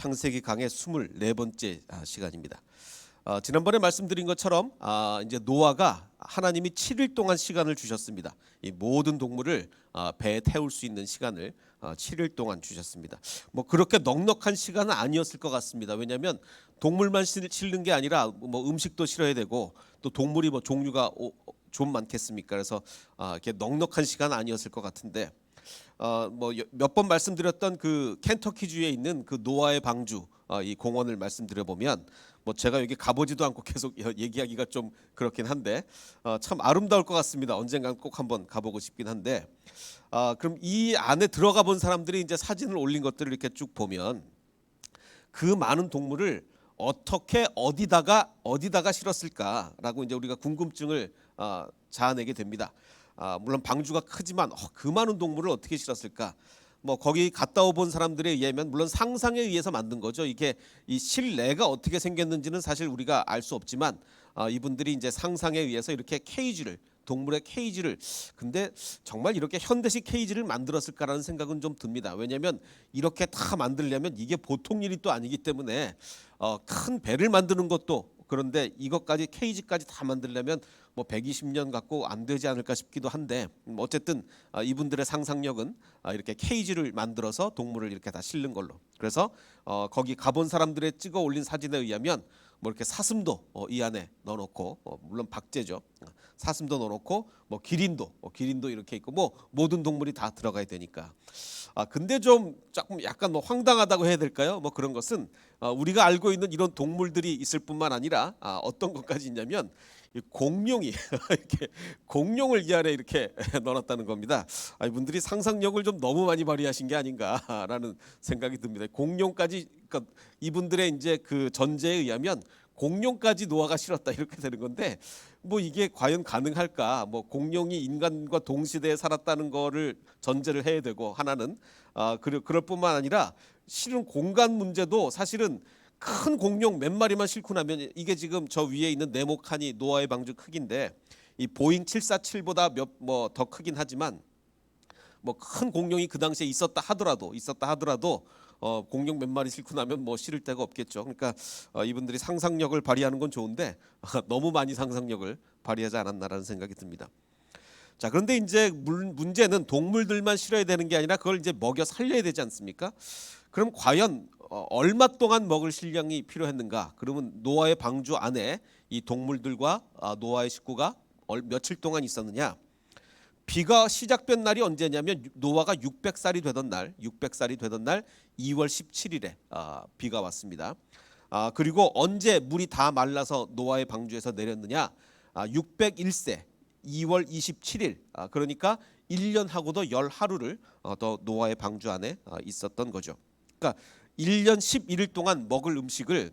창세기 강의 24번째 시간입니다. 지난번에 말씀드린 것처럼 이제 노아가 하나님이 7일 동안 시간을 주셨습니다. 이 모든 동물을 배에 태울 수 있는 시간을 7일 동안 주셨습니다. 뭐 그렇게 넉넉한 시간은 아니었을 것 같습니다. 왜냐하면 동물만 실는 게 아니라 뭐 음식도 실어야 되고 또 동물이 뭐 종류가 좀 많겠습니까? 그래서 이렇게 넉넉한 시간은 아니었을 것 같은데 뭐 몇 번 말씀드렸던 그 켄터키주에 있는 그 노아의 방주 이 공원을 말씀드려 보면 뭐 제가 여기 가보지도 않고 계속 얘기하기가 좀 그렇긴 한데 참 아름다울 것 같습니다. 언젠간 꼭 한번 가보고 싶긴 한데 그럼 이 안에 들어가 본 사람들이 이제 사진을 올린 것들을 이렇게 쭉 보면 그 많은 동물을 어떻게 어디다가 실었을까라고 이제 우리가 궁금증을 자아내게 됩니다. 물론 방주가 크지만 그 많은 동물을 어떻게 실었을까? 뭐 거기 갔다 온 사람들에 의하면 물론 상상에 의해서 만든 거죠. 이게 이 실내가 어떻게 생겼는지는 사실 우리가 알 수 없지만 이분들이 이제 상상에 의해서 이렇게 동물의 케이지를 근데 정말 이렇게 현대식 케이지를 만들었을까라는 생각은 좀 듭니다. 왜냐하면 이렇게 다 만들려면 이게 보통 일이 또 아니기 때문에 큰 배를 만드는 것도 그런데 이것까지 케이지까지 다 만들려면 뭐 120년 갖고 안 되지 않을까 싶기도 한데 어쨌든 이분들의 상상력은 이렇게 케이지를 만들어서 동물을 이렇게 다 실는 걸로. 그래서 거기 가본 사람들의 찍어 올린 사진에 의하면 뭐 이렇게 사슴도 이 안에 넣어놓고 물론 박제죠. 사슴도 넣어놓고 뭐 기린도 이렇게 있고 뭐 모든 동물이 다 들어가야 되니까. 근데 좀 조금 약간 뭐 황당하다고 해야 될까요? 뭐 그런 것은 우리가 알고 있는 이런 동물들이 있을 뿐만 아니라 어떤 것까지 있냐면 이 공룡이 이렇게 공룡을 이 안에 이렇게 넣어놨다는 겁니다. 이분들이 상상력을 좀 너무 많이 발휘하신 게 아닌가라는 생각이 듭니다. 공룡까지 그러니까 이분들의 이제 그 전제에 의하면 공룡까지 노아가 실었다 이렇게 되는 건데 뭐 이게 과연 가능할까? 뭐 공룡이 인간과 동시대에 살았다는 거를 전제를 해야 되고 하나는 그럴 뿐만 아니라 실은 공간 문제도 사실은 큰 공룡 몇 마리만 싣고 나면 이게 지금 저 위에 있는 네모칸이 노아의 방주 크기인데 이 보잉 747보다 뭐 더 크긴 하지만 뭐 큰 공룡이 그 당시에 있었다 하더라도 공룡 몇 마리 싣고 나면 뭐 실을 데가 없겠죠. 그러니까 이분들이 상상력을 발휘하는 건 좋은데 너무 많이 상상력을 발휘하지 않았나라는 생각이 듭니다. 자, 그런데 이제 문제는 동물들만 실어야 되는 게 아니라 그걸 이제 먹여 살려야 되지 않습니까? 그럼 과연 얼마 동안 먹을 식량이 필요했는가? 그러면 노아의 방주 안에 이 동물들과 노아의 식구가 며칠 동안 있었느냐? 비가 시작된 날이 언제냐면 노아가 600살이 되던 날 2월 17일에 비가 왔습니다. 그리고 언제 물이 다 말라서 노아의 방주에서 내렸느냐? 601세 2월 27일 그러니까 1년하고도 10하루를 더 노아의 방주 안에 있었던 거죠. 그러니까 1년 11일 동안 먹을 음식을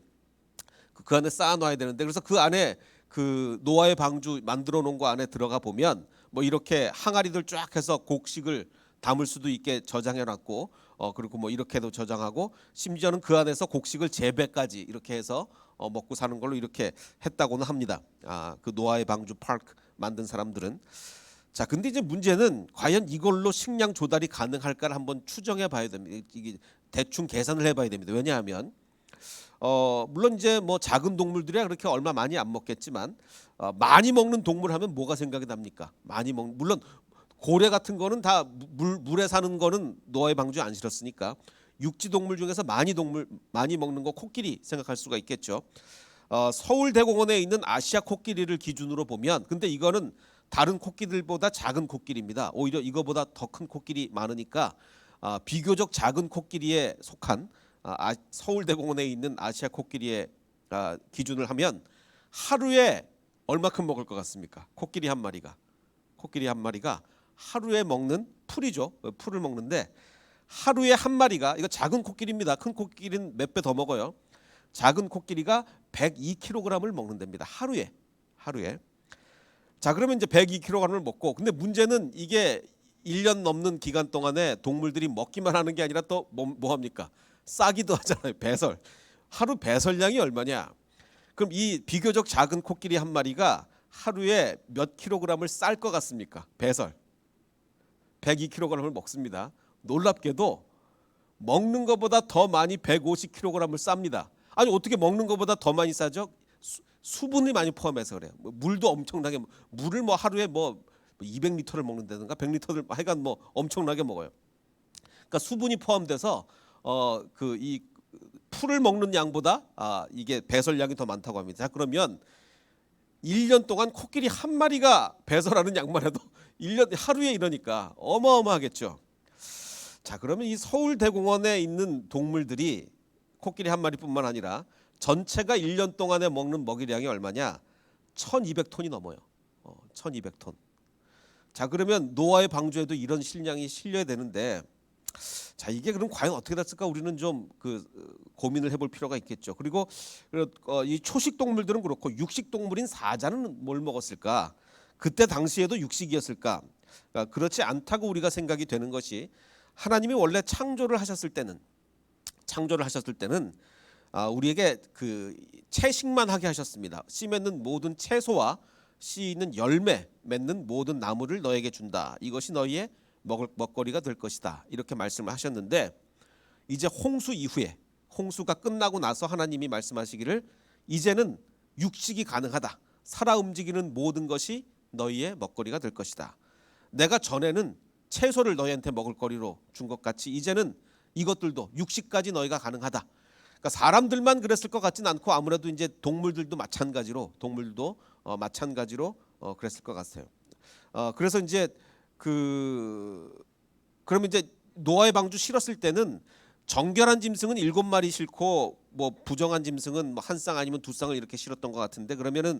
그 안에 쌓아놔야 되는데 그래서 그 안에 그 노아의 방주 만들어 놓은 거 안에 들어가 보면 뭐 이렇게 항아리들 쫙 해서 곡식을 담을 수도 있게 저장해 놨고 그리고 뭐 이렇게도 저장하고 심지어는 그 안에서 곡식을 재배까지 이렇게 해서 먹고 사는 걸로 이렇게 했다고는 합니다. 그 노아의 방주 파크 만든 사람들은 자 근데 이제 문제는 과연 이걸로 식량 조달이 가능할까를 한번 추정해 봐야 됩니다. 이게 대충 계산을 해봐야 됩니다. 왜냐하면 물론 이제 뭐 작은 동물들이야 그렇게 얼마 많이 안 먹겠지만 많이 먹는 동물 하면 뭐가 생각이 납니까? 물론 고래 같은 거는 다 물에 사는 거는 노아의 방주에 안 실었으니까 육지 동물 중에서 많이 먹는 거 코끼리 생각할 수가 있겠죠. 서울대공원에 있는 아시아 코끼리를 기준으로 보면 근데 이거는 다른 코끼리들보다 작은 코끼리입니다. 오히려 이거보다 더 큰 코끼리 많으니까 비교적 작은 코끼리에 속한 서울대공원에 있는 아시아 코끼리의 기준을 하면 하루에 얼마큼 먹을 것 같습니까? 코끼리 한 마리가 하루에 먹는 풀이죠. 풀을 먹는데 하루에 한 마리가 이거 작은 코끼리입니다. 큰 코끼리는 몇 배 더 먹어요. 작은 코끼리가 102kg을 먹는답니다. 하루에. 자 그러면 이제 102kg을 먹고 근데 문제는 이게 1년 넘는 기간 동안에 동물들이 먹기만 하는 게 아니라 또 뭐 합니까? 싸기도 하잖아요. 하루 배설량이 얼마냐? 그럼 이 비교적 작은 코끼리 한 마리가 하루에 몇 킬로그램을 쌀 것 같습니까? 102kg을 먹습니다. 놀랍게도 먹는 것보다 더 많이 150kg을 쌉니다. 아니 어떻게 먹는 것보다 더 많이 싸죠? 수분이 많이 포함해서 그래요. 뭐 물도 엄청나게 물을 뭐 하루에 뭐 200리터를 먹는다든가 100리터를 하여간 뭐 엄청나게 먹어요. 그러니까 수분이 포함돼서 그 이 풀을 먹는 양보다 이게 배설량이 더 많다고 합니다. 자, 그러면 1년 동안 코끼리 한 마리가 배설하는 양만 해도 1년 하루에 이러니까 어마어마하겠죠. 자, 그러면 이 서울대공원에 있는 동물들이 코끼리 한 마리뿐만 아니라 전체가 1년 동안에 먹는 먹이량이 얼마냐? 1200톤이 넘어요. 1200톤. 자, 그러면 노아의 방주에도 이런 식량이 실려야 되는데, 자, 이게 그럼 과연 어떻게 됐을까? 우리는 좀 고민을 해볼 필요가 있겠죠. 그리고 이 초식 동물들은 그렇고 육식 동물인 사자는 뭘 먹었을까? 그때 당시에도 육식이었을까? 그러니까 그렇지 않다고 우리가 생각이 되는 것이, 하나님이 원래 창조를 하셨을 때는 우리에게 그 채식만 하게 하셨습니다. 씨 맺는 모든 채소와 씨 있는 열매 맺는 모든 나무를 너에게 준다. 이것이 너희의 먹거리가 될 것이다. 이렇게 말씀을 하셨는데, 이제 홍수 이후에, 홍수가 끝나고 나서 하나님이 말씀하시기를 이제는 육식이 가능하다. 살아 움직이는 모든 것이 너희의 먹거리가 될 것이다. 내가 전에는 채소를 너희한테 먹을거리로 준 것 같이 이제는 이것들도 육식까지 너희가 가능하다. 그러니까 사람들만 그랬을 것 같진 않고 아무래도 이제 동물들도 마찬가지로 그랬을 것 같아요. 그래서 이제 그러면 이제 노아의 방주 실었을 때는 정결한 짐승은 7마리 싣고 뭐 부정한 짐승은 뭐 한 쌍 아니면 두 쌍을 이렇게 실었던 것 같은데, 그러면은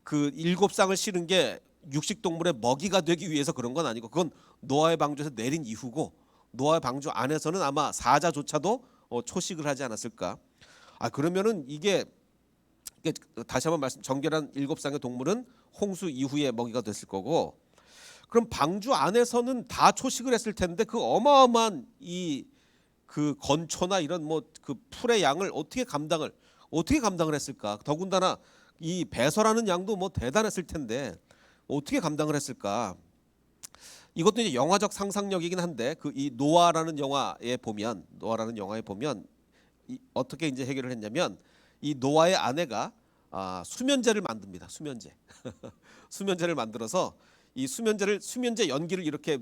그 7쌍을 실은 게 육식 동물의 먹이가 되기 위해서 그런 건 아니고, 그건 노아의 방주에서 내린 이후고, 노아의 방주 안에서는 아마 사자조차도 초식을 하지 않았을까. 그러면은 이게 다시 한번 말씀, 정결한 7쌍의 동물은 홍수 이후에 먹이가 됐을 거고, 그럼 방주 안에서는 다 초식을 했을 텐데 그 어마어마한 그 건초나 이런 뭐 그 풀의 양을 어떻게 감당을 했을까? 더군다나 이 배설하는 양도 뭐 대단했을 텐데 어떻게 감당을 했을까? 이것도 이제 영화적 상상력이긴 한데, 이 노아라는 영화에 보면 어떻게 이제 해결을 했냐면, 이 노아의 아내가 수면제를 만듭니다. 수면제를 만들어서 이 수면제 연기를 이렇게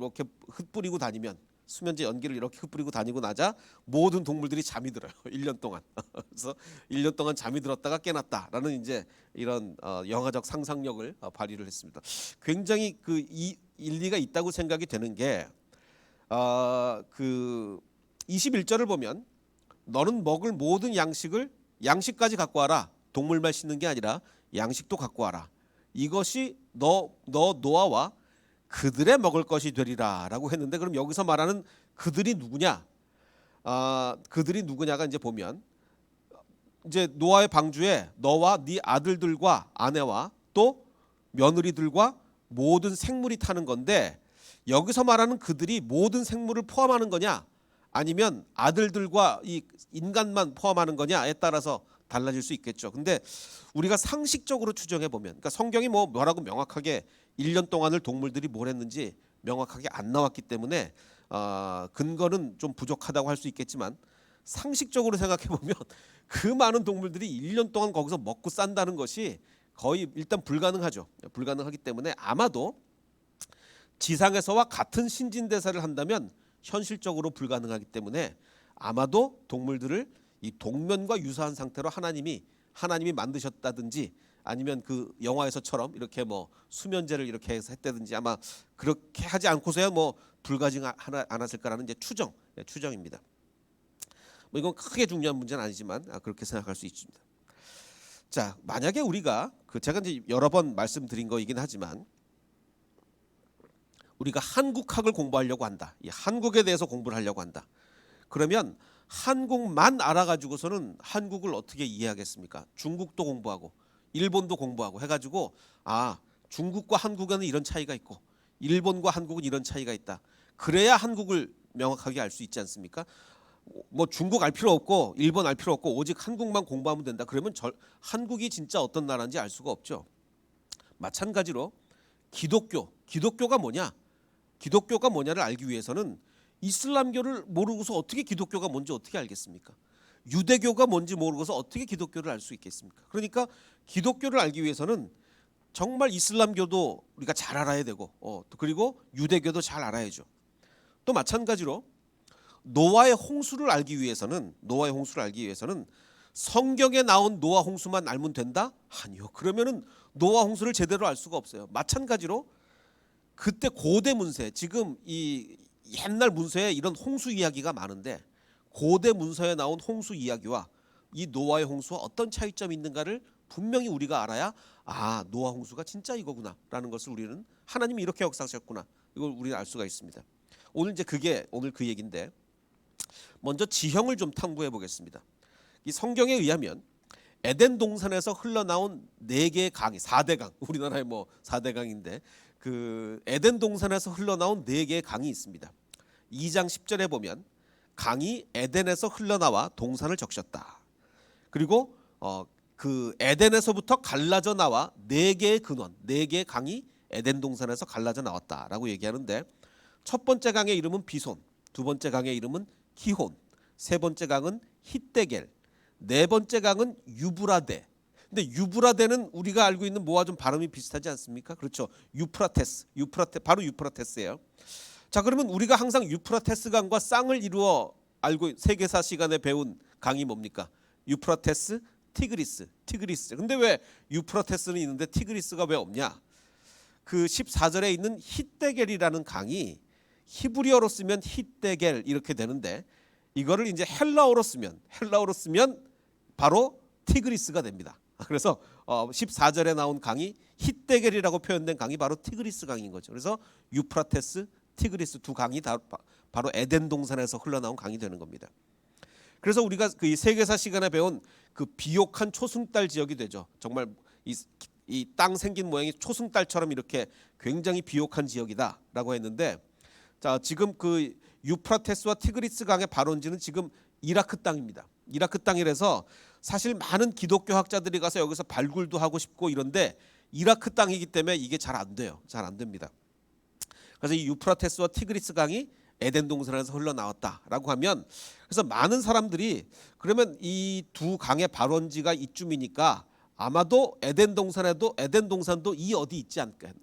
흩뿌리고 다니면, 수면제 연기를 이렇게 흩뿌리고 다니고 나자 모든 동물들이 잠이 들어요. 1년 동안. 그래서 1년 동안 잠이 들었다가 깨났다라는 이제 이런 영화적 상상력을 발휘를 했습니다. 굉장히 이 일리가 있다고 생각이 되는 게, 그 21절을 보면 너는 먹을 모든 양식까지 갖고 와라. 동물만 씻는 게 아니라 양식도 갖고 와라. 이것이 너 노아와 그들의 먹을 것이 되리라라고 했는데, 그럼 여기서 말하는 그들이 누구냐? 그들이 누구냐가 이제 보면, 이제 노아의 방주에 너와 네 아들들과 아내와 또 며느리들과 모든 생물이 타는 건데, 여기서 말하는 그들이 모든 생물을 포함하는 거냐, 아니면 아들들과 이 인간만 포함하는 거냐에 따라서 달라질 수 있겠죠. 근데 우리가 상식적으로 추정해 보면, 그러니까 성경이 뭐라고 명확하게 1년 동안을 동물들이 뭘 했는지 명확하게 안 나왔기 때문에 근거는 좀 부족하다고 할 수 있겠지만, 상식적으로 생각해 보면 그 많은 동물들이 1년 동안 거기서 먹고 산다는 것이 거의 일단 불가능하죠. 불가능하기 때문에 아마도 지상에서와 같은 신진대사를 한다면 현실적으로 불가능하기 때문에, 아마도 동물들을 이 동면과 유사한 상태로 하나님이 만드셨다든지, 아니면 그 영화에서처럼 이렇게 뭐 수면제를 이렇게 해서 했다든지, 아마 그렇게 하지 않고서야 뭐 않았을까라는 이제 추정입니다. 뭐 이건 크게 중요한 문제는 아니지만 그렇게 생각할 수 있습니다. 자, 만약에 우리가 제가 이제 여러 번 말씀드린 거이긴 하지만, 우리가 한국학을 공부하려고 한다. 이 한국에 대해서 공부를 하려고 한다. 그러면 한국만 알아가지고서는 한국을 어떻게 이해하겠습니까? 중국도 공부하고 일본도 공부하고 해가지고 중국과 한국에는 이런 차이가 있고 일본과 한국은 이런 차이가 있다. 그래야 한국을 명확하게 알 수 있지 않습니까? 뭐 중국 알 필요 없고 일본 알 필요 없고 오직 한국만 공부하면 된다. 그러면 한국이 진짜 어떤 나라인지 알 수가 없죠. 마찬가지로 기독교가 뭐냐를 알기 위해서는 이슬람교를 모르고서 어떻게 기독교가 뭔지 어떻게 알겠습니까? 유대교가 뭔지 모르고서 어떻게 기독교를 알 수 있겠습니까? 그러니까 기독교를 알기 위해서는 정말 이슬람교도 우리가 잘 알아야 되고 그리고 유대교도 잘 알아야죠. 또 마찬가지로 노아의 홍수를 알기 위해서는 성경에 나온 노아 홍수만 알면 된다? 아니요. 그러면은 노아 홍수를 제대로 알 수가 없어요. 마찬가지로 그때 고대 문서, 지금 이 옛날 문서에 이런 홍수 이야기가 많은데 고대 문서에 나온 홍수 이야기와 이 노아의 홍수와 어떤 차이점이 있는가를 분명히 우리가 알아야 노아 홍수가 진짜 이거구나라는 것을 우리는 하나님이 이렇게 역사하셨구나 이걸 우리는 알 수가 있습니다. 오늘 그 얘기인데 먼저 지형을 좀 탐구해 보겠습니다. 이 성경에 의하면 에덴 동산에서 흘러나온 4개의 강이 4대 강, 우리나라의 4대 강인데 그 에덴 동산에서 흘러나온 4개의 강이 있습니다. 2장 10절에 보면 강이 에덴에서 흘러나와 동산을 적셨다. 그리고 그 에덴에서부터 갈라져 나와 4개의 근원, 4개의 강이 에덴 동산에서 갈라져 나왔다라고 얘기하는데 첫 번째 강의 이름은 비손, 두 번째 강의 이름은 기혼, 세 번째 강은 히데겔, 네 번째 강은 유브라데. 근데 유브라데는 우리가 알고 있는 뭐와 좀 발음이 비슷하지 않습니까? 그렇죠. 바로 유프라테스예요. 자, 그러면 우리가 항상 유프라테스 강과 쌍을 이루어 알고 세계사 시간에 배운 강이 뭡니까? 유프라테스, 티그리스. 근데 왜 유프라테스는 있는데 티그리스가 왜 없냐? 그 14절에 있는 히데겔이라는 강이 히브리어로 쓰면 히데겔 이렇게 되는데 이거를 이제 헬라어로 쓰면 바로 티그리스가 됩니다. 그래서 14절에 나온 강이 히데겔이라고 표현된 강이 바로 티그리스 강인 거죠. 그래서 유프라테스, 티그리스 두 강이 다 바로 에덴 동산에서 흘러나온 강이 되는 겁니다. 그래서 우리가 그 세계사 시간에 배운 그 비옥한 초승달 지역이 되죠. 정말 이 땅 생긴 모양이 초승달처럼 이렇게 굉장히 비옥한 지역이다라고 했는데, 자 지금 그 유프라테스와 티그리스 강의 발원지는 지금 이라크 땅입니다. 이라크 땅이라서 사실 많은 기독교 학자들이 가서 여기서 발굴도 하고 싶고 이런데 이라크 땅이기 때문에 이게 잘 안 돼요. 잘 안 됩니다. 그래서 이 유프라테스와 티그리스 강이 에덴 동산에서 흘러나왔다라고 하면, 그래서 많은 사람들이 그러면 이 두 강의 발원지가 이쯤이니까 아마도 에덴 동산도 이 어디 있지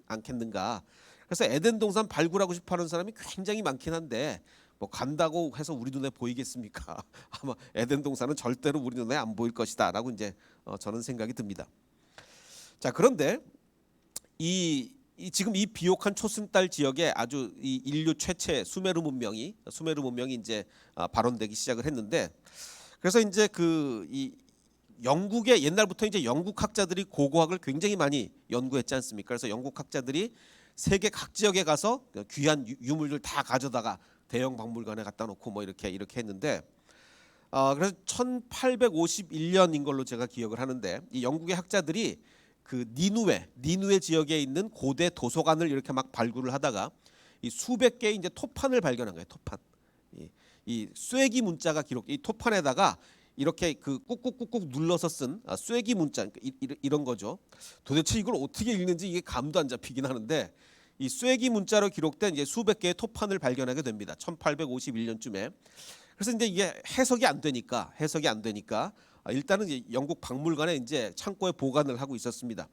않겠는가. 그래서 에덴 동산 발굴하고 싶어하는 사람이 굉장히 많긴 한데 뭐 간다고 해서 우리 눈에 보이겠습니까? 아마 에덴 동산은 절대로 우리 눈에 안 보일 것이다라고 이제 저는 생각이 듭니다. 자, 그런데 지금 이 비옥한 초승달 지역에 아주 이 인류 최초의 수메르 문명이 이제 발원되기 시작을 했는데, 그래서 이제 이 영국의 옛날부터 이제 영국 학자들이 고고학을 굉장히 많이 연구했지 않습니까? 그래서 영국 학자들이 세계 각 지역에 가서 귀한 유물들 다 가져다가 대형 박물관에 갖다 놓고 뭐 이렇게 했는데, 그래서 1851년인 걸로 제가 기억을 하는데 이 영국의 학자들이 그 니누에 지역에 있는 고대 도서관을 이렇게 막 발굴을 하다가 이 수백 개의 이제 토판을 발견한 거예요. 토판. 이 쐐기 문자가 이 토판에다가 이렇게 그 꾹꾹꾹꾹 눌러서 쓴 쐐기 문자 이런 거죠. 도대체 이걸 어떻게 읽는지 이게 감도 안 잡히긴 하는데 이 쐐기 문자로 기록된 이제 수백 개의 토판을 발견하게 됩니다. 1851년쯤에. 그래서 이제 이게 해석이 안 되니까 일단은 이제 영국 박물관에 이제 창고에 보관을 하고 있었습니다.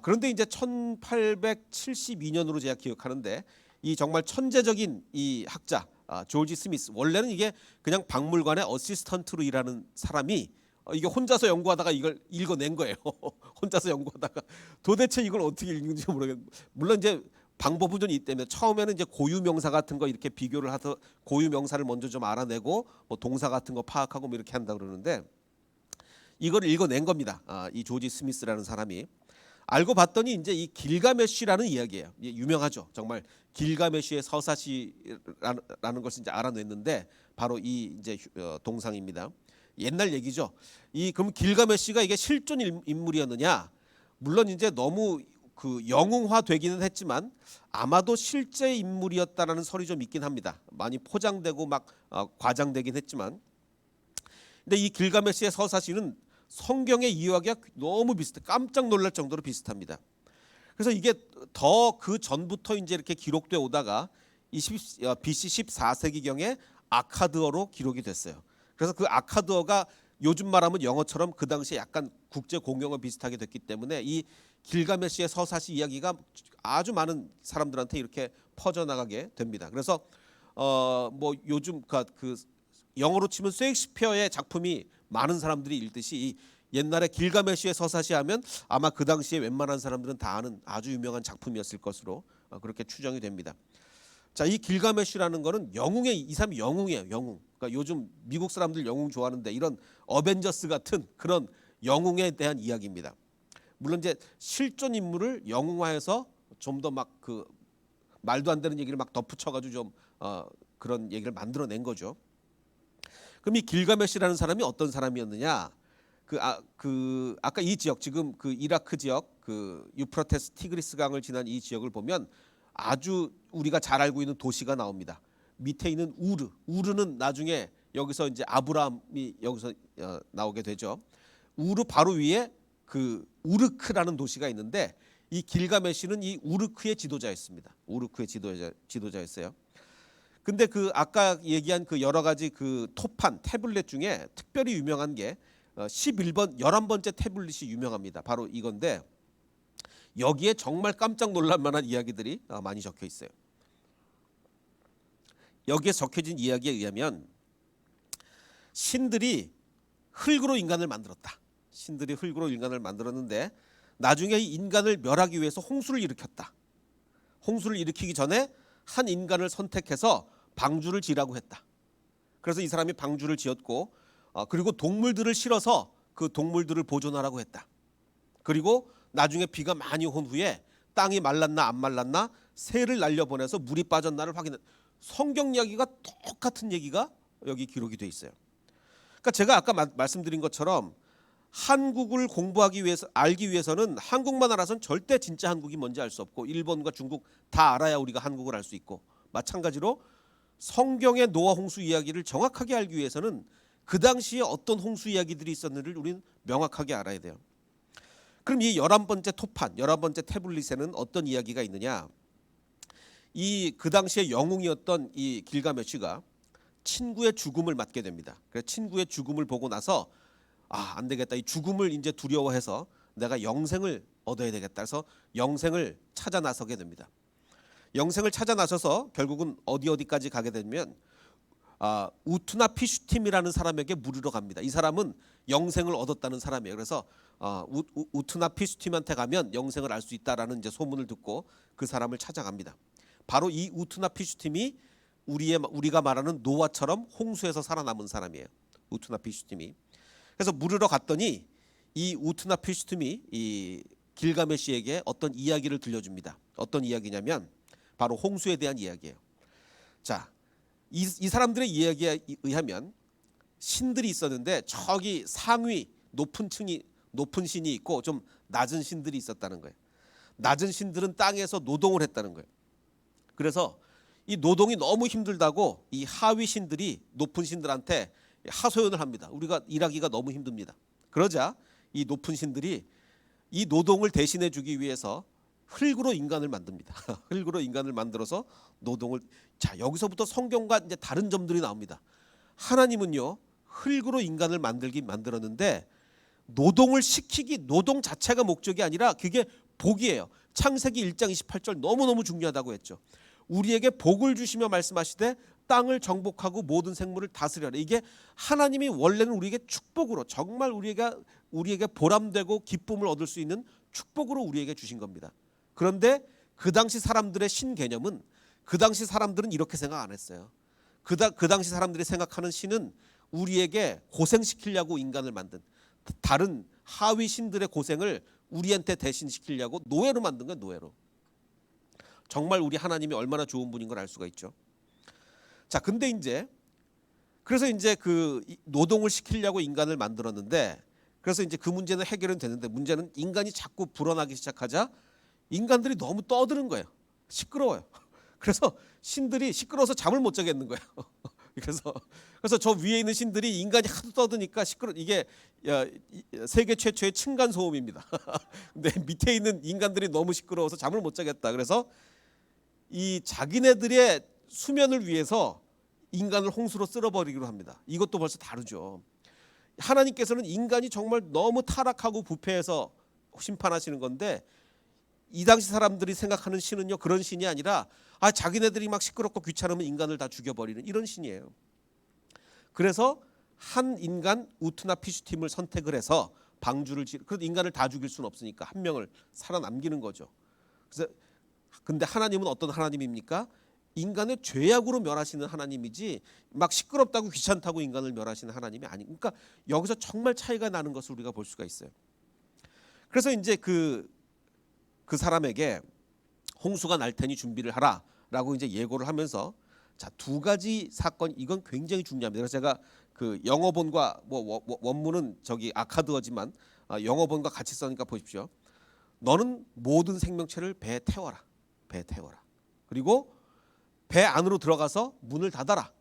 그런데 이제 1872년으로 제가 기억하는데 이 정말 천재적인 이 학자 조지 스미스, 원래는 이게 그냥 박물관의 어시스턴트로 일하는 사람이 이게 혼자서 연구하다가 이걸 읽어낸 거예요. 혼자서 연구하다가 도대체 이걸 어떻게 읽는지 모르겠는데, 물론 이제 방법은 좀 있다면 처음에는 이제 고유 명사 같은 거 이렇게 비교를 해서 고유 명사를 먼저 좀 알아내고 뭐 동사 같은 거 파악하고 뭐 이렇게 한다 그러는데 이걸 읽어낸 겁니다. 이 조지 스미스라는 사람이. 알고 봤더니 이제 이 길가메시라는 이야기예요. 유명하죠. 정말 길가메시의 서사시라는 것을 이제 알아냈는데 바로 이 이제 동상입니다. 옛날 얘기죠. 그럼 길가메시가 이게 실존 인물이었느냐? 물론 이제 너무 그 영웅화되기는 했지만 아마도 실제 인물이었다라는 설이 좀 있긴 합니다. 많이 포장되고 막 과장되긴 했지만, 근데 이 길가메시의 서사시는 성경의 이야기가 너무 비슷해, 깜짝 놀랄 정도로 비슷합니다. 그래서 이게 더 그 전부터 이제 이렇게 기록돼 오다가 BC 14세기경에 아카드어로 기록이 됐어요. 그래서 그 아카드어가 요즘 말하면 영어처럼 그 당시에 약간 국제 공용어 비슷하게 됐기 때문에 이 길가메시의 서사시 이야기가 아주 많은 사람들한테 이렇게 퍼져나가게 됩니다. 그래서 뭐 요즘 그 영어로 치면 셰익스피어의 작품이 많은 사람들이 읽듯이 이 옛날에 길가메시의 서사시 하면 아마 그 당시에 웬만한 사람들은 다 아는 아주 유명한 작품이었을 것으로 그렇게 추정이 됩니다. 자, 이 길가메시라는 거는 영웅의 이 사람이 영웅이에요. 영웅. 그러니까 요즘 미국 사람들 영웅 좋아하는데 이런 어벤져스 같은 그런 영웅에 대한 이야기입니다. 물론 이제 실존 인물을 영웅화해서 좀 더 막 그 말도 안 되는 얘기를 막 덧붙여가지고 좀 그런 얘기를 만들어낸 거죠. 그럼 이 길가메시라는 사람이 어떤 사람이었느냐? 아까 이 지역 지금 그 이라크 지역 그 유프라테스 티그리스 강을 지난 이 지역을 보면 아주 우리가 잘 알고 있는 도시가 나옵니다. 밑에 있는 우르는 나중에 여기서 이제 아브라함이 여기서 나오게 되죠. 우르 바로 위에 그 우르크라는 도시가 있는데 이 길가메시는 이 우르크의 지도자였습니다. 우르크의 지도자였어요. 근데 그 아까 얘기한 그 여러 가지 그 토판 태블릿 중에 특별히 유명한 게 11번 11번째 태블릿이 유명합니다. 바로 이건데 여기에 정말 깜짝 놀랄 만한 이야기들이 많이 적혀 있어요. 여기에 적혀진 이야기에 의하면 신들이 흙으로 인간을 만들었다. 신들이 흙으로 인간을 만들었는데 나중에 이 인간을 멸하기 위해서 홍수를 일으켰다. 홍수를 일으키기 전에 한 인간을 선택해서 방주를 지라고 했다. 그래서 이 사람이 방주를 지었고 그리고 동물들을 실어서 그 동물들을 보존하라고 했다. 그리고 나중에 비가 많이 온 후에 땅이 말랐나 안 말랐나 새를 날려보내서 물이 빠졌나를 확인해. 성경 이야기가 똑같은 얘기가 여기 기록이 돼 있어요. 그러니까 제가 아까 말씀드린 것처럼 한국을 공부하기 위해서 알기 위해서는 한국만 알아서는 절대 진짜 한국이 뭔지 알 수 없고 일본과 중국 다 알아야 우리가 한국을 알 수 있고 마찬가지로 성경의 노아 홍수 이야기를 정확하게 알기 위해서는 그 당시에 어떤 홍수 이야기들이 있었는지를 우리는 명확하게 알아야 돼요. 그럼 이 11번째 토판, 11번째 태블릿에는 어떤 이야기가 있느냐? 이 그 당시에 영웅이었던 이 길가메시가 친구의 죽음을 맞게 됩니다. 그래서 친구의 죽음을 보고 나서 안 되겠다. 이 죽음을 이제 두려워해서 내가 영생을 얻어야 되겠다. 그래서 영생을 찾아 나서게 됩니다. 영생을 찾아 나서서 결국은 어디까지 가게 되면 우투나피슈팀이라는 사람에게 물으러 갑니다. 이 사람은 영생을 얻었다는 사람이에요. 그래서 우투나피슈팀한테 가면 영생을 알 수 있다라는 이제 소문을 듣고 그 사람을 찾아갑니다. 바로 이 우투나피슈팀이 우리가 말하는 노아처럼 홍수에서 살아남은 사람이에요. 우투나피슈팀이. 그래서 물으러 갔더니 이 우투나피슈팀이 이 길가메시에게 어떤 이야기를 들려줍니다. 어떤 이야기냐면 바로 홍수에 대한 이야기예요. 자, 이 사람들의 이야기에 의하면 신들이 있었는데 저기 상위 높은 신이 있고 좀 낮은 신들이 있었다는 거예요. 낮은 신들은 땅에서 노동을 했다는 거예요. 그래서 이 노동이 너무 힘들다고 이 하위 신들이 높은 신들한테 하소연을 합니다. 우리가 일하기가 너무 힘듭니다. 그러자 이 높은 신들이 이 노동을 대신해 주기 위해서 흙으로 인간을 만듭니다. 흙으로 인간을 만들어서 노동을. 자, 여기서부터 성경과 이제 다른 점들이 나옵니다. 하나님은요 흙으로 인간을 만들었는데 노동 자체가 목적이 아니라 그게 복이에요. 창세기 1장 28절 너무너무 중요하다고 했죠. 우리에게 복을 주시며 말씀하시되 땅을 정복하고 모든 생물을 다스려라. 이게 하나님이 원래는 우리에게 축복으로 정말 우리에게 보람되고 기쁨을 얻을 수 있는 축복으로 우리에게 주신 겁니다. 그런데 그 당시 사람들의 신 개념은 그 당시 사람들은 이렇게 생각 안 했어요. 그 당시 사람들이 생각하는 신은 우리에게 고생시키려고 인간을 만든 다른 하위 신들의 고생을 우리한테 대신시키려고 노예로 만든 거예요. 노예로. 정말 우리 하나님이 얼마나 좋은 분인 걸 알 수가 있죠. 자, 근데 그래서 그 노동을 시키려고 인간을 만들었는데 그래서 이제 그 문제는 해결은 되는데 문제는 인간이 자꾸 불어나기 시작하자 인간들이 너무 떠드는 거예요. 시끄러워요. 그래서 신들이 시끄러워서 잠을 못 자겠는 거예요. 그래서 저 위에 있는 신들이 인간이 하도 떠드니까 이게 세계 최초의 층간 소음입니다. 근데 밑에 있는 인간들이 너무 시끄러워서 잠을 못 자겠다. 그래서 이 자기네들의 수면을 위해서 인간을 홍수로 쓸어버리기로 합니다. 이것도 벌써 다르죠. 하나님께서는 인간이 정말 너무 타락하고 부패해서 심판하시는 건데, 이 당시 사람들이 생각하는 신은요, 그런 신이 아니라 자기네들이 막 시끄럽고 귀찮으면 인간을 다 죽여버리는 이런 신이에요. 그래서 한 인간 우트나 피슈팀을 선택을 해서 방주를 그래도 인간을 다 죽일 수는 없으니까 한 명을 살아남기는 거죠. 그래서 근데 하나님은 어떤 하나님입니까? 인간의 죄악으로 멸하시는 하나님이지 막 시끄럽다고 귀찮다고 인간을 멸하시는 하나님이 아니. 그러니까 여기서 정말 차이가 나는 것을 우리가 볼 수가 있어요. 그래서 이제 그 사람에게 홍수가 날 테니 준비를 하라라고 이제 예고를 하면서, 자, 두 가지 사건, 이건 굉장히 중요합니다. 그래서 제가 그 영어본과 원문은 저기 아카드어지만 영어본과 같이 써니까 보십시오. 너는 모든 생명체를 배에 태워라. 배에 태워라. 그리고 배 안으로 들어가서 문을 닫아라.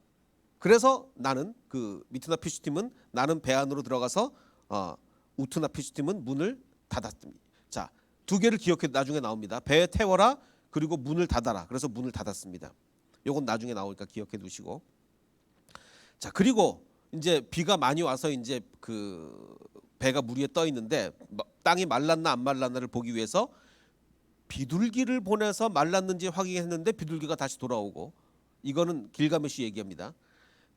그래서 나는 그 미트나 피슈팀은 나는 배 안으로 들어가서 우트나 피슈팀은 문을 닫았습니다. 자, 두 개를 기억해. 나중에 나옵니다. 배에 태워라. 그리고 문을 닫아라. 그래서 문을 닫았습니다. 요건 나중에 나오니까 기억해 두시고. 자, 그리고 이제 비가 많이 와서 이제 그 배가 물 위에 떠 있는데 땅이 말랐나 안 말랐나를 보기 위해서 비둘기를 보내서 말랐는지 확인했는데 비둘기가 다시 돌아오고, 이거는 길가메시 얘기합니다.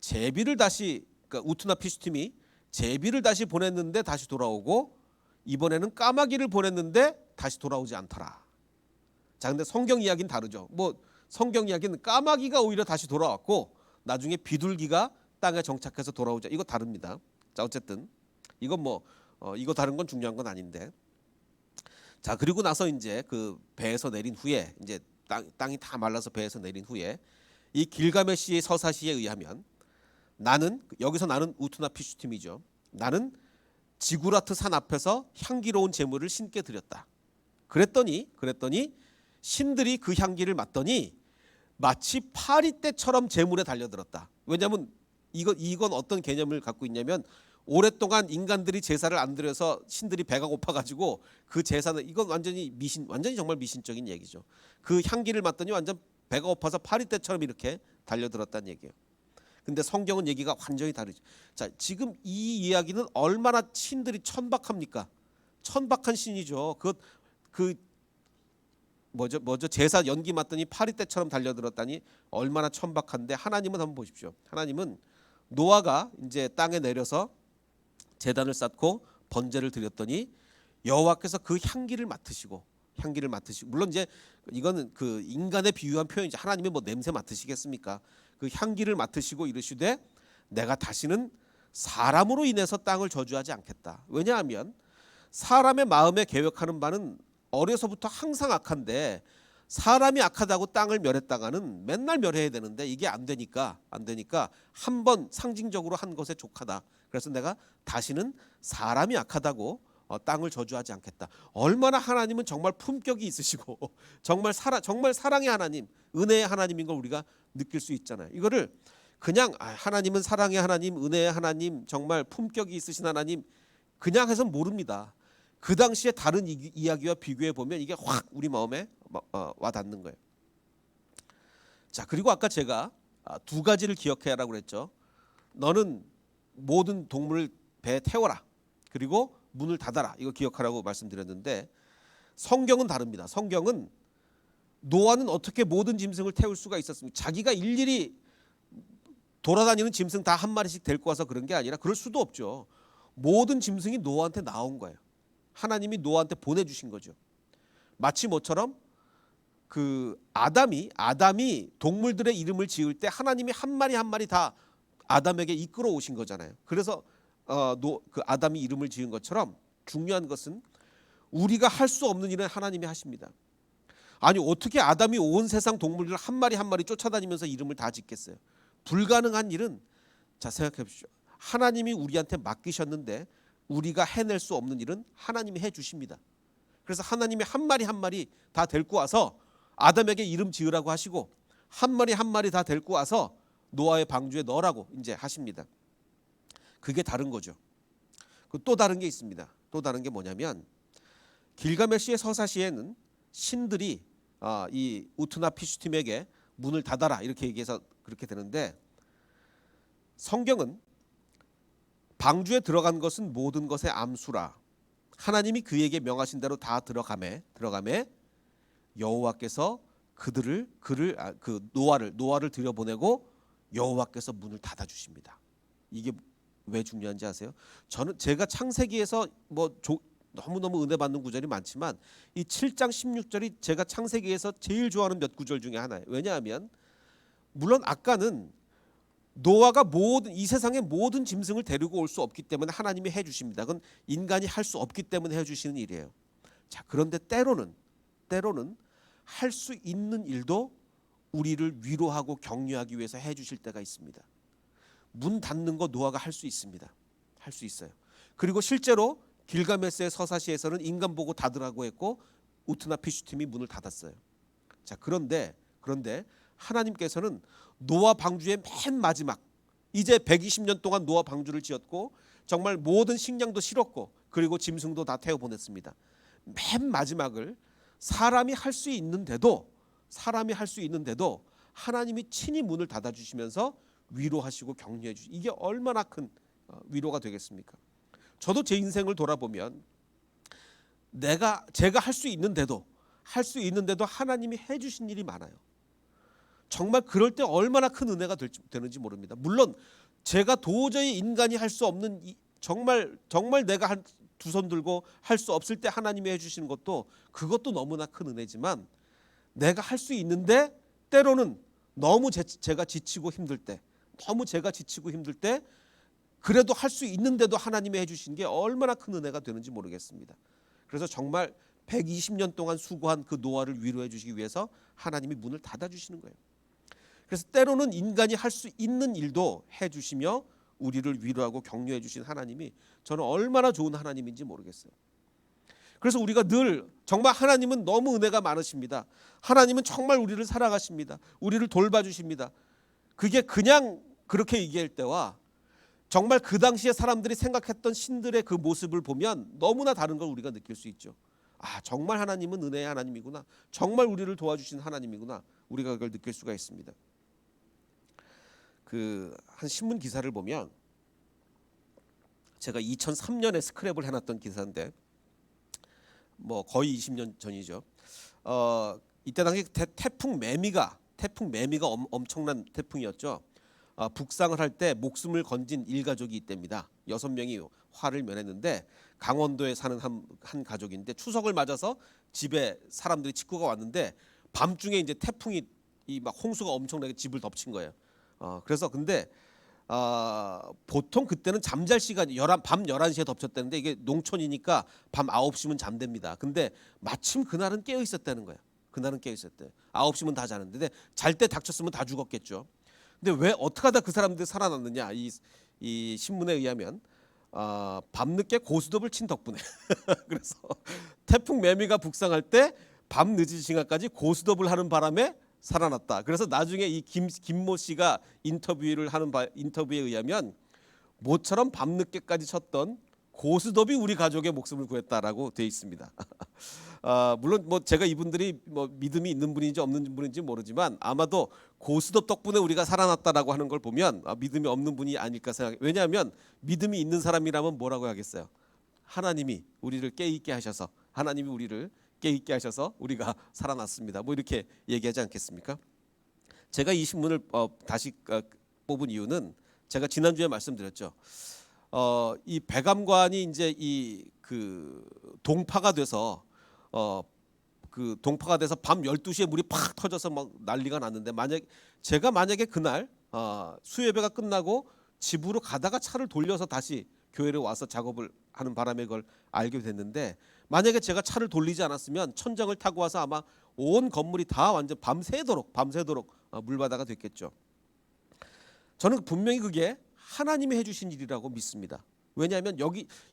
제비를 다시, 그러니까 우트나 피슈팀이 제비를 다시 보냈는데 다시 돌아오고, 이번에는 까마귀를 보냈는데 다시 돌아오지 않더라. 자, 근데 성경 이야기는 다르죠. 뭐 성경 이야기는 까마귀가 오히려 다시 돌아왔고 나중에 비둘기가 땅에 정착해서 돌아오자. 이거 다릅니다. 자, 어쨌든 이건 뭐 이거 다른 건 중요한 건 아닌데. 자, 그리고 나서 이제 그 배에서 내린 후에 이제 땅이 다 말라서 배에서 내린 후에 이 길가메시의 서사시에 의하면 여기서 나는 우트나 피슈팀이죠. 나는 지구라트 산 앞에서 향기로운 제물을 신께 드렸다. 그랬더니 신들이 그 향기를 맡더니 마치 파리떼처럼 제물에 달려들었다. 왜냐하면 이건 어떤 개념을 갖고 있냐면, 오랫동안 인간들이 제사를 안 드려서 신들이 배가 고파가지고 그 제사는, 이건 완전히 정말 미신적인 얘기죠. 그 향기를 맡더니 완전 배가 고파서 파리떼처럼 이렇게 달려들었다는 얘기예요. 근데 성경은 얘기가 완전히 다르죠. 자, 지금 이 이야기는 얼마나 신들이 천박합니까? 천박한 신이죠. 뭐죠? 제사 연기 맡더니 파리떼처럼 달려들었다니 얼마나 천박한데, 하나님은 한번 보십시오. 하나님은 노아가 이제 땅에 내려서 제단을 쌓고 번제를 드렸더니 여호와께서 그 향기를 맡으시고 물론 이제 이거는 그 인간의 비유한 표현이지, 하나님이 뭐 냄새 맡으시겠습니까? 그 향기를 맡으시고 이르시되 내가 다시는 사람으로 인해서 땅을 저주하지 않겠다. 왜냐하면 사람의 마음에 계획하는 바는 어려서부터 항상 악한데, 사람이 악하다고 땅을 멸했다가는 맨날 멸해야 되는데 이게 안 되니까 한 번 상징적으로 한 것에 족하다. 그래서 내가 다시는 사람이 악하다고 땅을 저주하지 않겠다. 얼마나 하나님은 정말 품격이 있으시고 정말 사랑의 하나님, 은혜의 하나님인 걸 우리가 느낄 수 있잖아요. 이거를 그냥 하나님은 사랑의 하나님, 은혜의 하나님, 정말 품격이 있으신 하나님 그냥 해서 모릅니다. 그 당시에 다른 이야기와 비교해 보면 이게 확 우리 마음에 와 닿는 거예요. 자, 그리고 아까 제가 두 가지를 기억해라고 그랬죠. 너는 모든 동물을 배에 태워라. 그리고 문을 닫아라. 이거 기억하라고 말씀드렸는데, 성경은 다릅니다. 성경은 노아는 어떻게 모든 짐승을 태울 수가 있었습니까? 자기가 일일이 돌아다니는 짐승 다 한 마리씩 데리고 와서 그런 게 아니라, 그럴 수도 없죠. 모든 짐승이 노아한테 나온 거예요. 하나님이 노아한테 보내주신 거죠. 마치 뭐처럼 그 아담이 동물들의 이름을 지을 때 하나님이 한 마리 한 마리 다 아담에게 이끌어 오신 거잖아요. 그래서 그 아담이 이름을 지은 것처럼 중요한 것은 우리가 할 수 없는 일은 하나님이 하십니다. 아니, 어떻게 아담이 온 세상 동물들을 한 마리 한 마리 쫓아다니면서 이름을 다 짓겠어요? 불가능한 일은, 자, 생각해 보십시오. 하나님이 우리한테 맡기셨는데 우리가 해낼 수 없는 일은 하나님이 해주십니다. 그래서 하나님이 한 마리 한 마리 다 데리고 와서 아담에게 이름 지으라고 하시고, 한 마리 한 마리 다 데리고 와서 노아의 방주에 넣으라고 이제 하십니다. 그게 다른 거죠. 또 다른 게 있습니다. 또 다른 게 뭐냐면, 길가메시의 서사시에는 신들이 이 우트나 피슈팀에게 문을 닫아라 이렇게 얘기해서 그렇게 되는데, 성경은 방주에 들어간 것은 모든 것의 암수라. 하나님이 그에게 명하신 대로 다 들어가매 여호와께서 그 노아를 들여보내고 여호와께서 문을 닫아 주십니다. 이게 왜 중요한지 아세요? 제가 창세기에서 너무너무 은혜 받는 구절이 많지만 이 7장 16절이 제가 창세기에서 제일 좋아하는 몇 구절 중에 하나예요. 왜냐하면 물론 아까는 노아가 이 세상의 모든 짐승을 데리고 올 수 없기 때문에 하나님이 해주십니다. 그건 인간이 할 수 없기 때문에 해주시는 일이에요. 자, 그런데 때로는 할 수 있는 일도 우리를 위로하고 격려하기 위해서 해주실 때가 있습니다. 문 닫는 거 노아가 할 수 있습니다. 할 수 있어요. 그리고 실제로 길가메스의 서사시에서는 인간 보고 닫으라고 했고 우트나 피슈팀이 문을 닫았어요. 자, 그런데 하나님께서는 노아 방주의 맨 마지막, 이제 120년 동안 노아 방주를 지었고 정말 모든 식량도 실었고 그리고 짐승도 다 태워 보냈습니다. 맨 마지막을 사람이 할 수 있는데도 하나님이 친히 문을 닫아 주시면서 위로하시고 격려해 주시. 이게 얼마나 큰 위로가 되겠습니까? 저도 제 인생을 돌아보면 제가 할 수 있는데도 하나님이 해 주신 일이 많아요. 정말 그럴 때 얼마나 큰 은혜가 되는지 모릅니다. 물론 제가 도저히 인간이 할 수 없는 정말 내가 두 손 들고 할 수 없을 때 하나님이 해주시는 그것도 너무나 큰 은혜지만, 내가 할 수 있는데 때로는 너무 제가 지치고 힘들 때 그래도 할 수 있는데도 하나님이 해주신 게 얼마나 큰 은혜가 되는지 모르겠습니다. 그래서 정말 120년 동안 수고한 그 노아를 위로해 주시기 위해서 하나님이 문을 닫아주시는 거예요. 그래서 때로는 인간이 할 수 있는 일도 해주시며 우리를 위로하고 격려해 주신 하나님이 저는 얼마나 좋은 하나님인지 모르겠어요. 그래서 우리가 늘 정말 하나님은 너무 은혜가 많으십니다. 하나님은 정말 우리를 사랑하십니다. 우리를 돌봐주십니다. 그게 그냥 그렇게 얘기할 때와 정말 그 당시에 사람들이 생각했던 신들의 그 모습을 보면 너무나 다른 걸 우리가 느낄 수 있죠. 아, 정말 하나님은 은혜의 하나님이구나. 정말 우리를 도와주신 하나님이구나. 우리가 그걸 느낄 수가 있습니다. 한 신문 기사를 보면, 제가 2003년에 스크랩을 해놨던 기사인데 거의 20년 전이죠. 이때 당시 태풍 매미가 엄청난 태풍이었죠. 북상을 할 때 목숨을 건진 일가족이 있답니다. 6명이 화를 면했는데 강원도에 사는 한 가족인데 추석을 맞아서 집에 사람들이 식구가 왔는데 밤중에 이제 태풍이 막 홍수가 엄청나게 집을 덮친 거예요. 그래서 근데 보통 그때는 잠잘 시간이 밤 11시에 덮쳤다는데 이게 농촌이니까 밤 9시면 잠듭니다. 근데 마침 그날은 깨어 있었다는 거예요. 그날은 깨어 있었대. 9시면 다 자는데, 근데 잘 때 닥쳤으면 다 죽었겠죠. 근데 왜 어떻게 하다 그 사람들이 살아났느냐? 이 신문에 의하면 밤늦게 고스톱을 친 덕분에 그래서 태풍 매미가 북상할 때 밤 늦은 시간까지 고스톱을 하는 바람에 살아났다. 그래서 나중에 이 김모 씨가 인터뷰에 의하면 모처럼 밤늦게까지 쳤던 고스톱이 우리 가족의 목숨을 구했다라고 되어 있습니다. 물론 제가 이분들이 믿음이 있는 분인지 없는 분인지 모르지만 아마도 고스톱 덕분에 우리가 살아났다라고 하는 걸 보면 믿음이 없는 분이 아닐까 생각해요. 왜냐하면 믿음이 있는 사람이라면 뭐라고 하겠어요? 하나님이 우리를 깨있게 하셔서 우리가 살아났습니다. 이렇게 얘기하지 않겠습니까? 제가 이 신문을 다시 뽑은 이유는 제가 지난주에 말씀드렸죠. 이 백암관이 이제 동파가 돼서 밤 12시에 물이 팍 터져서 막 난리가 났는데, 만약에 그날 수해배가 끝나고 집으로 가다가 차를 돌려서 다시 교회를 와서 작업을 하는 바람에 그걸 알게 됐는데, 만약에 제가 차를 돌리지 않았으면 천정을 타고 와서 아마 온 건물이 다 완전 밤새도록 물바다가 됐겠죠. 저는 분명히 그게 하나님이 해주신 일이라고 믿습니다. 왜냐하면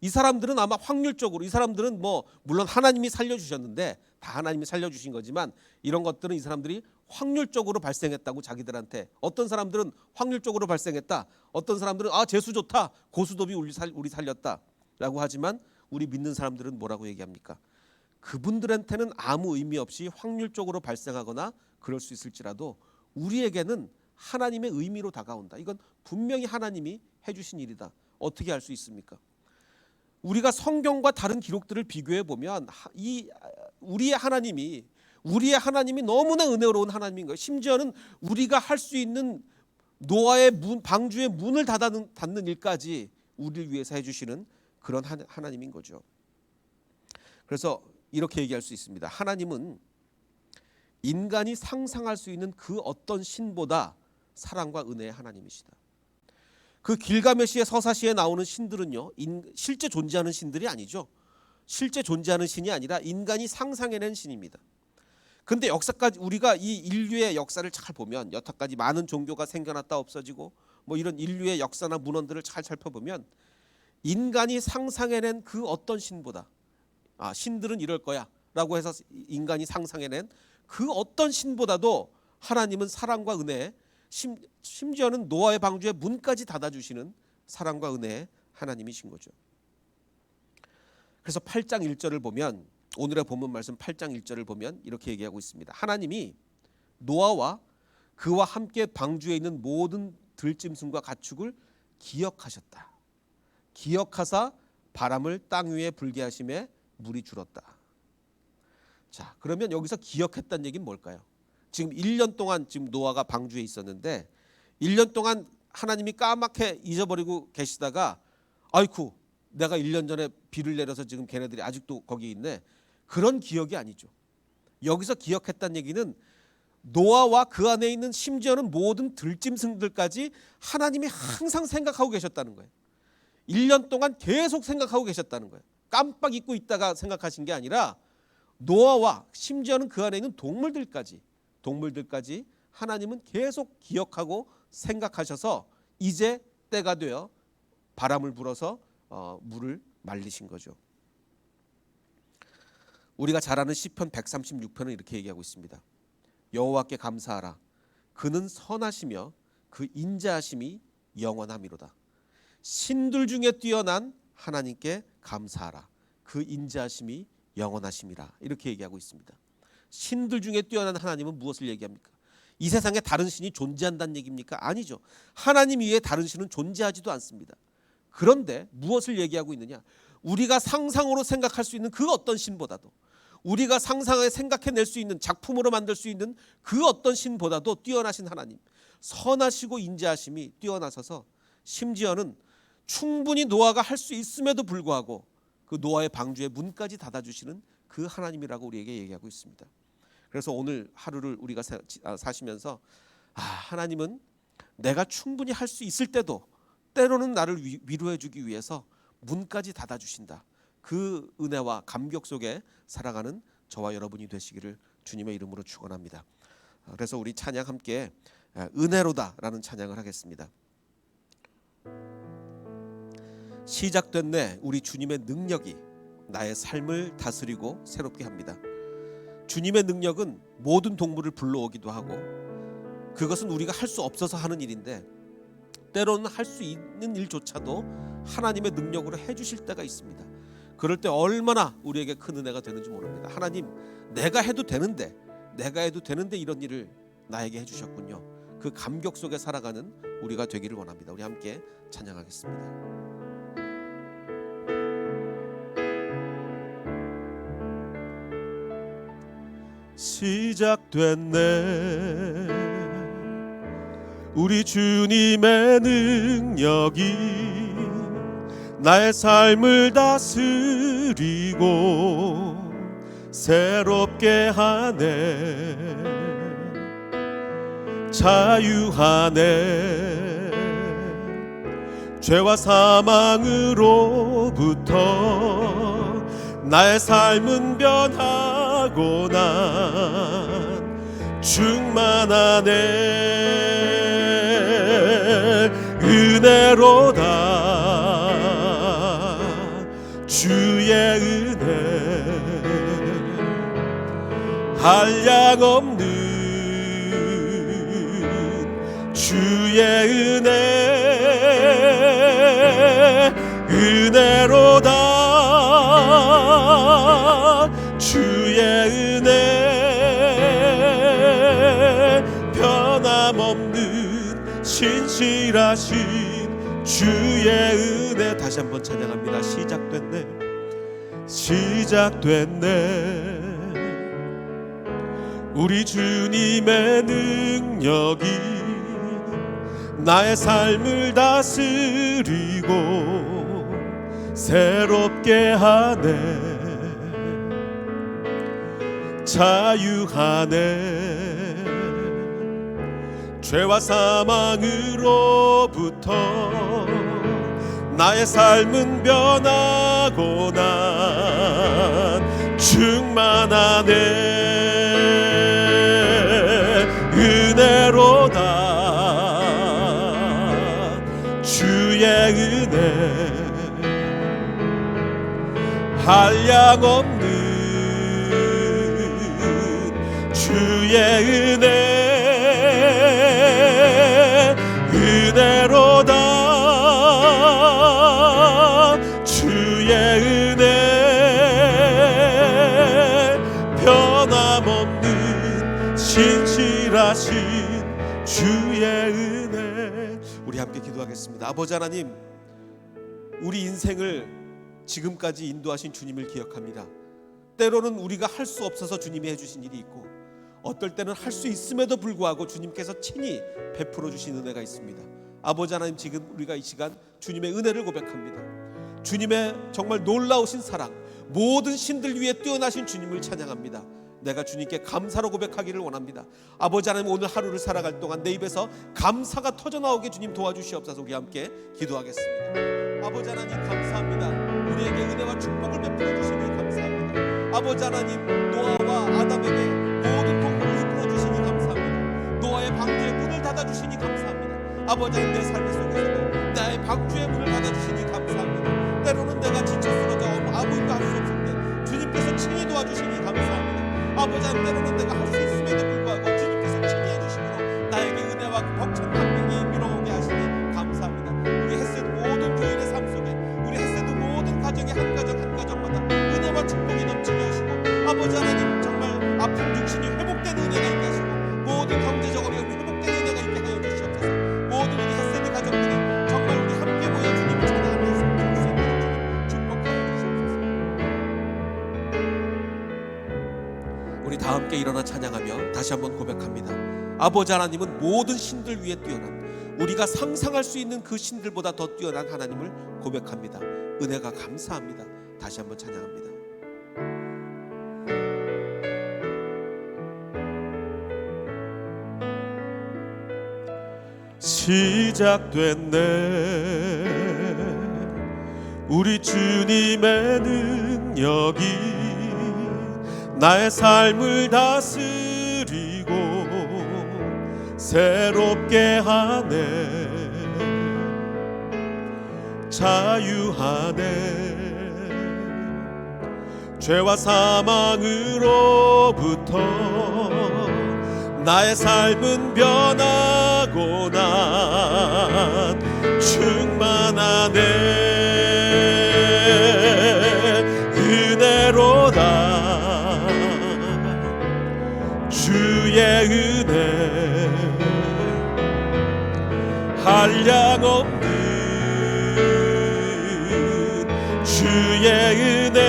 이 사람들은 아마 확률적으로, 이 사람들은 물론 하나님이 살려주셨는데 다 하나님이 살려주신 거지만, 이런 것들은 이 사람들이 확률적으로 발생했다고 자기들한테, 어떤 사람들은 확률적으로 발생했다, 어떤 사람들은 재수 좋다, 고스톱이 우리 살렸다라고 하지만, 우리 믿는 사람들은 뭐라고 얘기합니까? 그분들한테는 아무 의미 없이 확률적으로 발생하거나 그럴 수 있을지라도 우리에게는 하나님의 의미로 다가온다. 이건 분명히 하나님이 해주신 일이다. 어떻게 알 수 있습니까? 우리가 성경과 다른 기록들을 비교해 보면 우리의 하나님이 너무나 은혜로운 하나님인 거예요. 심지어는 우리가 할 수 있는 노아의 방주의 문을 닫는 일까지 우리를 위해서 해주시는 그런 하나님인 거죠. 그래서 이렇게 얘기할 수 있습니다. 하나님은 인간이 상상할 수 있는 그 어떤 신보다 사랑과 은혜의 하나님이시다. 그 길가메시의 서사시에 나오는 신들은요, 실제 존재하는 신들이 아니죠. 실제 존재하는 신이 아니라 인간이 상상해낸 신입니다. 근데 역사까지 우리가 이 인류의 역사를 잘 보면, 여태까지 많은 종교가 생겨났다 없어지고 뭐 이런 인류의 역사나 문헌들을 잘 살펴보면 인간이 상상해낸 그 어떤 신보다, 신들은 이럴 거야 라고 해서 인간이 상상해낸 그 어떤 신보다도 하나님은 사랑과 은혜, 심지어는 노아의 방주의 문까지 닫아주시는 사랑과 은혜의 하나님이신 거죠. 그래서 8장 1절을 보면, 오늘의 본문 말씀 8장 1절을 보면 이렇게 얘기하고 있습니다. 하나님이 노아와 그와 함께 방주에 있는 모든 들짐승과 가축을 기억하셨다. 기억하사 바람을 땅 위에 불게 하심에 물이 줄었다. 자, 그러면 여기서 기억했다는 얘기는 뭘까요? 지금 1년 동안 지금 노아가 방주에 있었는데 1년 동안 하나님이 까맣게 잊어버리고 계시다가 아이쿠, 내가 1년 전에 비를 내려서 지금 걔네들이 아직도 거기 있네. 그런 기억이 아니죠. 여기서 기억했다는 얘기는 노아와 그 안에 있는 심지어는 모든 들짐승들까지 하나님이 항상 생각하고 계셨다는 거예요. 1년 동안 계속 생각하고 계셨다는 거예요. 깜빡 잊고 있다가 생각하신 게 아니라 노아와 심지어는 그 안에 있는 동물들까지 하나님은 계속 기억하고 생각하셔서 이제 때가 되어 바람을 불어서 물을 말리신 거죠. 우리가 잘 아는 시편 136편은 이렇게 얘기하고 있습니다. 여호와께 감사하라. 그는 선하시며 그 인자하심이 영원함이로다. 신들 중에 뛰어난 하나님께 감사하라. 그 인자하심이 영원하심이라. 이렇게 얘기하고 있습니다. 신들 중에 뛰어난 하나님은 무엇을 얘기합니까? 이 세상에 다른 신이 존재한다는 얘기입니까? 아니죠. 하나님 이외에 다른 신은 존재하지도 않습니다. 그런데 무엇을 얘기하고 있느냐? 우리가 상상으로 생각할 수 있는 그 어떤 신보다도, 우리가 상상에 생각해낼 수 있는, 작품으로 만들 수 있는 그 어떤 신보다도 뛰어나신 하나님, 선하시고 인자하심이 뛰어나셔서 심지어는 충분히 노아가 할 수 있음에도 불구하고 그 노아의 방주의 문까지 닫아주시는 그 하나님이라고 우리에게 얘기하고 있습니다. 그래서 오늘 하루를 우리가 사시면서 하나님은 내가 충분히 할 수 있을 때도 때로는 나를 위로해 주기 위해서 문까지 닫아주신다. 그 은혜와 감격 속에 살아가는 저와 여러분이 되시기를 주님의 이름으로 축원합니다. 그래서 우리 찬양 함께 은혜로다라는 찬양을 하겠습니다. 시작된 내 우리 주님의 능력이 나의 삶을 다스리고 새롭게 합니다. 주님의 능력은 모든 동물을 불러오기도 하고 그것은 우리가 할 수 없어서 하는 일인데 때로는 할 수 있는 일조차도 하나님의 능력으로 해주실 때가 있습니다. 그럴 때 얼마나 우리에게 큰 은혜가 되는지 모릅니다. 하나님, 내가 해도 되는데 이런 일을 나에게 해주셨군요. 그 감격 속에 살아가는 우리가 되기를 원합니다. 우리 함께 찬양하겠습니다. 시작됐네 우리 주님의 능력이 나의 삶을 다스리고 새롭게 하네 자유하네 죄와 사망으로부터 나의 삶은 변하고 난 충만하네 은혜로다 주의 은혜 한량없는 주의 은혜 은혜로다 주의 은혜 변함없는 신실하신 주의 은혜. 다시 한번 찬양합니다. 시작됐네, 시작됐네. 우리 주님의 능력이 나의 삶을 다스리고 새롭게 하네, 자유하네. 죄와 사망으로부터 나의 삶은 변하고 난 충만하네. 은혜로다 주의 은혜, 한량없는 주의 은혜, 은혜로다 주의 은혜, 변함없는 신실하신 주의 은혜. 우리 함께 기도하겠습니다. 아버지 하나님, 우리 인생을 지금까지 인도하신 주님을 기억합니다. 때로는 우리가 할 수 없어서 주님이 해주신 일이 있고, 어떨 때는 할 수 있음에도 불구하고 주님께서 친히 베풀어 주신 은혜가 있습니다. 아버지 하나님, 지금 우리가 이 시간 주님의 은혜를 고백합니다. 주님의 정말 놀라우신 사랑, 모든 신들 위에 뛰어나신 주님을 찬양합니다. 내가 주님께 감사로 고백하기를 원합니다. 아버지 하나님, 오늘 하루를 살아갈 동안 내 입에서 감사가 터져나오게 주님 도와주시옵소서. 우리 함께 기도하겠습니다. 아버지 하나님, 감사합니다. 우리에게 은혜와 축복을 베풀어 주시니 감사합니다. 아버지 하나님, 노아와 아담에게 모든 동물을 이끌어 주시니 감사합니다. 노아의 방주의 문을 닫아주시니 감사합니다. 아버지 하나님, 내 삶 속에서도 나의 방주의 문을 닫아주시니 감사합니다. 때로는 내가 지쳐 쓰러져 아무 일도 할 수 없을 때 주님께서 친히 도와주시니 감사합니다. 아버지 하나님, 때로는 내가 할 수 있음에도 불구하고 주님께서 친히 해주심으로 나에게 은혜와 벅찬 감격이 밀어오게 하시니 감사합니다. 우리 햇셋 모든 교인의 삶 속에, 우리 햇셋 모든 가정의 한 가정 한 가정마다 은혜와 축복이 넘치게 하시고, 아버지 하나님, 정말 아픈 육신이 회복되는 은혜가 있게 하시고, 모든 경제적 어려움이 회복되는 은혜가 있게 하여 주시옵소서. 모든 우리 햇셋의 가정들이 정말 우리 함께 모여 주님을 찬양하며 살 수 있는 주님 축복하여 주시옵소서. 우리 다 함께 일어나 찬양하며 다시 한번 고백합니다. 아버지 하나님은 모든 신들 위에 뛰어난, 우리가 상상할 수 있는 그 신들보다 더 뛰어난 하나님을 고백합니다. 은혜가 감사합니다. 다시 한번 찬양합니다. 시작됐네, 우리 주님의 능력이 나의 삶을 다스리고 새롭게 하네, 자유하네. 죄와 사망으로부터 나의 삶은 변하고 난 충만하네. 은혜로다 주의 은혜, 한량없는 주의 은혜,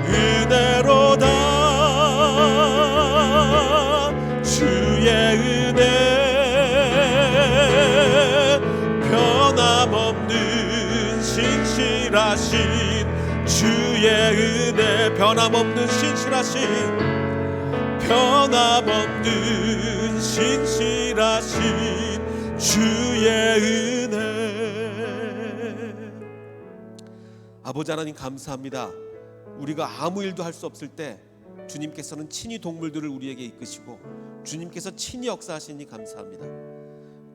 은혜로다 주의 은혜, 변함없는 신실하신 주의 은혜, 변함없는 신실하신, 변함없는 신실하신 주의 은혜. 아버지 하나님, 감사합니다. 우리가 아무 일도 할 수 없을 때 주님께서는 친히 동물들을 우리에게 이끄시고 주님께서 친히 역사하시니 감사합니다.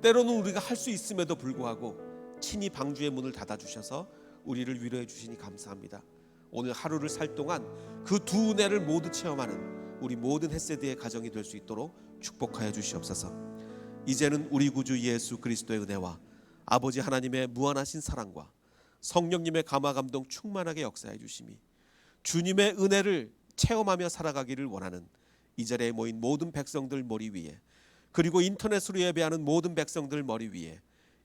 때로는 우리가 할 수 있음에도 불구하고 친히 방주의 문을 닫아주셔서 우리를 위로해 주시니 감사합니다. 오늘 하루를 살 동안 그 두 은혜를 모두 체험하는 우리 모든 햇세드의 가정이 될 수 있도록 축복하여 주시옵소서. 이제는 우리 구주 예수 그리스도의 은혜와 아버지 하나님의 무한하신 사랑과 성령님의 감화 감동 충만하게 역사해 주심이, 주님의 은혜를 체험하며 살아가기를 원하는 이 자리에 모인 모든 백성들 머리 위에 그리고 인터넷으로 예배하는 모든 백성들 머리 위에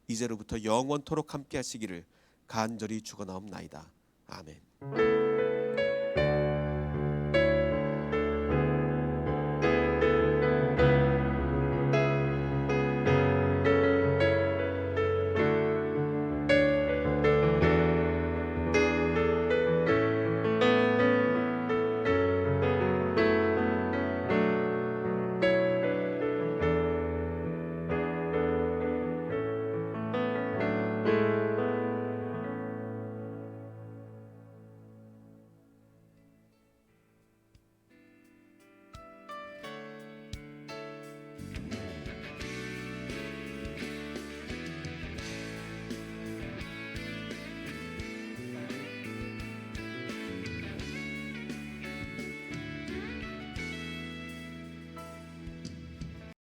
이제로부터 영원토록 함께 하시기를 간절히 축원하옵나이다. 아멘.